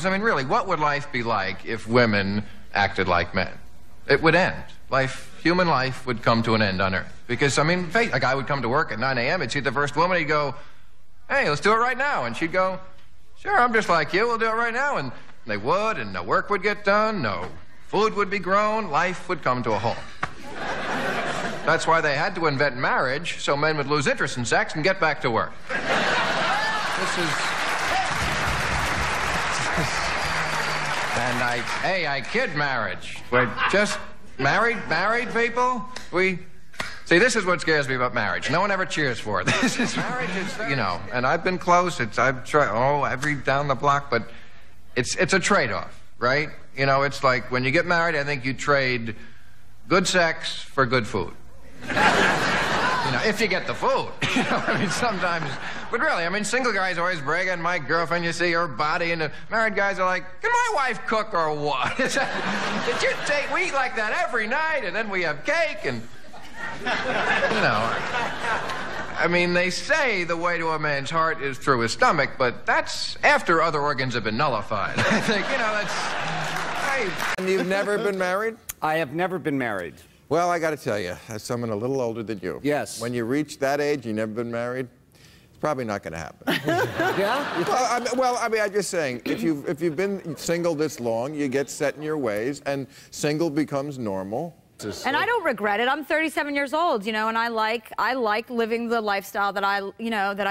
I mean, really, what would life be like if women acted like men? It would end. Human life would come to an end on Earth. Because, I mean, a guy would come to work at 9 a.m., he'd see the first woman, he'd go, hey, let's do it right now. And she'd go, sure, I'm just like you, we'll do it right now. And they would, and no work would get done, no food would be grown, life would come to a halt. That's why they had to invent marriage, so men would lose interest in sex and get back to work. And I kid marriage. We're just married people. See, this is what scares me about marriage. No one ever cheers for it. Marriage is, you know, and I've been close. I've tried, every down the block, but it's a trade-off, right? You know, it's like when you get married, I think you trade good sex for good food. You know, if you get the food. You know, I mean, sometimes. But really, I mean, single guys always brag on my girlfriend, you see her body, and the married guys are like, can my wife cook or what? We eat like that every night, and then we have cake, and, you know. I mean, they say the way to a man's heart is through his stomach, but that's after other organs have been nullified. I think, you know, that's... And you've never been married? I have never been married. Well, I got to tell you, as someone a little older than you. Yes. When you reach that age, you've never been married, it's probably not going to happen. Yeah? I'm just saying, if you've been single this long, you get set in your ways, and single becomes normal. And I don't regret it. I'm 37 years old, you know, and I like living the lifestyle that I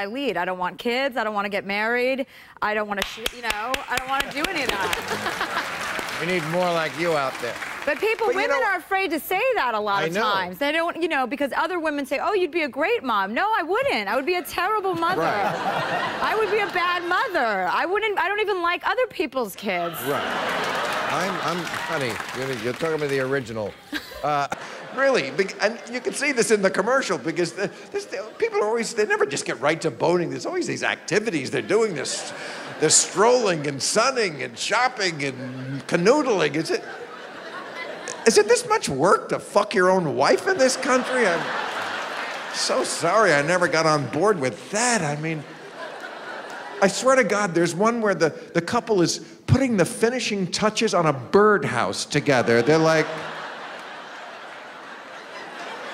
lead. I don't want kids. I don't want to get married. I don't want to, you know, I don't want to do any of that. We need more like you out there. But women are afraid to say that a lot of times. They don't, you know, because other women say, oh, you'd be a great mom. No, I wouldn't. I would be a terrible mother. Right. I would be a bad mother. I don't even like other people's kids. Right. Honey, you're talking about the original. Really, and you can see this in the commercial because people are always, they never just get right to boning. There's always these activities they're doing, this strolling and sunning and shopping and canoodling. Is it this much work to fuck your own wife in this country? I'm so sorry I never got on board with that. I mean, I swear to God, there's one where the couple is putting the finishing touches on a birdhouse together. They're like...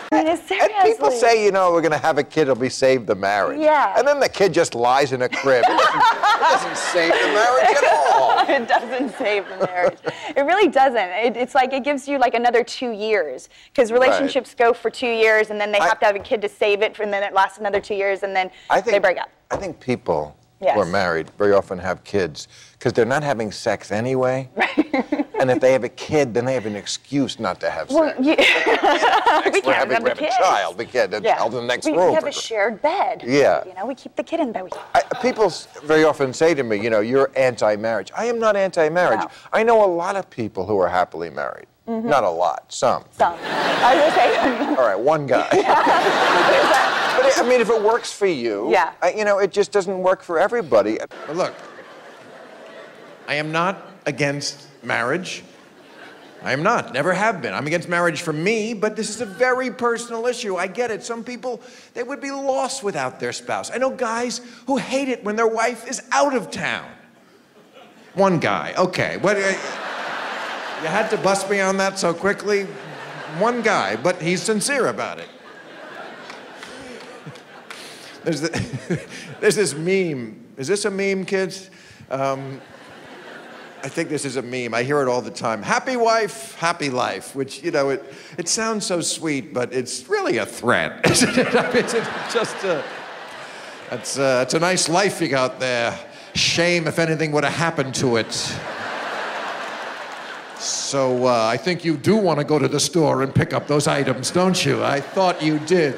I mean, seriously. And people say, you know, we're going to have a kid, it'll be save the marriage. Yeah. And then the kid just lies in a crib. It doesn't save the marriage at all. It doesn't save the marriage. It really doesn't. It's like it gives you like another 2 years. Because relationships go for 2 years, and then they have to have a kid to save it, and then it lasts another 2 years, and then they break up. I think people who are married very often have kids because they're not having sex anyway. And if they have a kid, then they have an excuse not to have sex. We have a child. We can't. It's held in the next room. We have a shared bed. Yeah. You know, we keep the kid in bed. People very often say to me, you know, you're anti-marriage. I am not anti-marriage. No. I know a lot of people who are happily married. Mm-hmm. Not a lot. Some. I was going to say. All right, one guy. But I mean, if it works for you, you know, it just doesn't work for everybody. But look, I am not against marriage. I am not, never have been. I'm against marriage for me, but this is a very personal issue. I get it. Some people, they would be lost without their spouse. I know guys who hate it when their wife is out of town. One guy, okay. What, you had to bust me on that so quickly? One guy, but he's sincere about it. There's this meme. Is this a meme, kids? I think this is a meme. I hear it all the time. Happy wife, happy life, which, you know, it sounds so sweet, but it's really a threat, isn't it? I mean, it's just it's a nice life you got there. Shame if anything would have happened to it. So I think you do want to go to the store and pick up those items, don't you? I thought you did.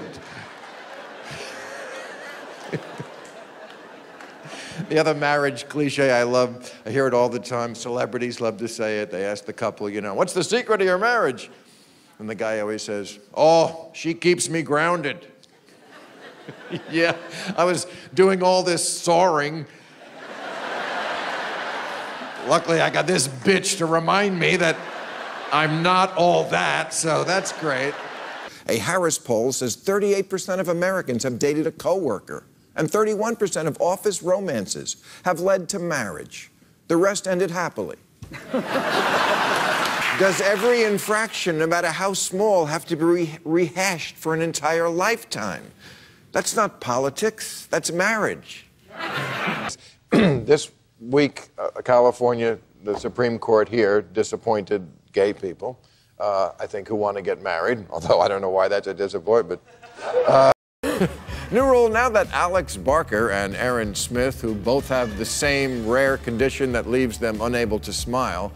The other marriage cliche I love, I hear it all the time. Celebrities love to say it. They ask the couple, you know, what's the secret of your marriage? And the guy always says, oh, she keeps me grounded. Yeah, I was doing all this soaring. Luckily, I got this bitch to remind me that I'm not all that, so that's great. A Harris poll says 38% of Americans have dated a coworker. And 31% of office romances have led to marriage. The rest ended happily. Does every infraction, no matter how small, have to be rehashed for an entire lifetime? That's not politics, that's marriage. This week, California, the Supreme Court here disappointed gay people, I think, who want to get married, although I don't know why that's a disappointment. New rule now that Alex Barker and Aaron Smith, who both have the same rare condition that leaves them unable to smile,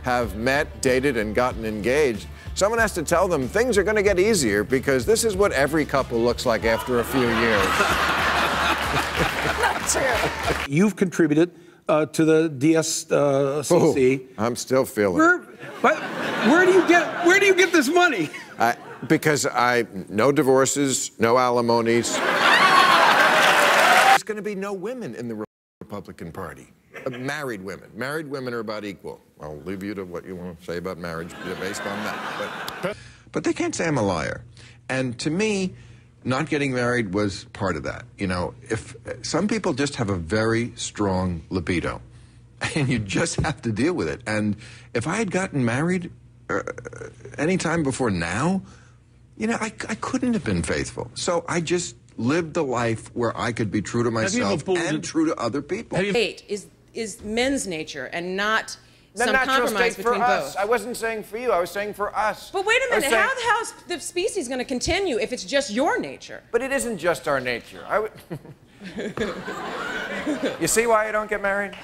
have met, dated, and gotten engaged, someone has to tell them things are going to get easier because this is what every couple looks like after a few years. Not true. You've contributed to the DSCC. I'm still feeling it. Where do you get this money? Because no divorces, no alimonies. There's going to be no women in the Republican Party. Married women. Married women are about equal. I'll leave you to what you want to say about marriage based on that. But they can't say I'm a liar. And to me, not getting married was part of that. You know, if some people just have a very strong libido, and you just have to deal with it. And if I had gotten married any time before now, you know, I couldn't have been faithful. So I just lived the life where I could be true to myself and true to other people. Hate is men's nature and not some natural compromise state for between us. both. I wasn't saying for you, I was saying for us. But wait a minute, how's the species going to continue if it's just your nature? But it isn't just our nature. You see why I don't get married?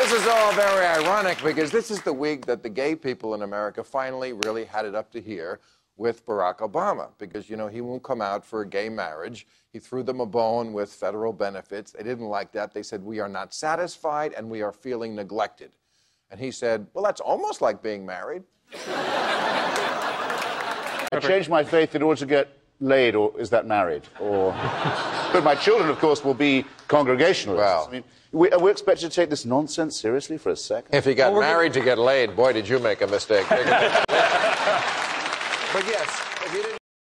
This is all very ironic because this is the week that the gay people in America finally really had it up to here with Barack Obama, because, you know, he won't come out for a gay marriage. He threw them a bone with federal benefits. They didn't like that. They said, we are not satisfied and we are feeling neglected. And he said, well, that's almost like being married. I changed my faith in order to get laid, or is that married? Or... But my children, of course, will be Congregationalists. Well, I mean, we're expected to take this nonsense seriously for a second? If he got married to get laid, boy, did you make a mistake. But yes, if you didn't...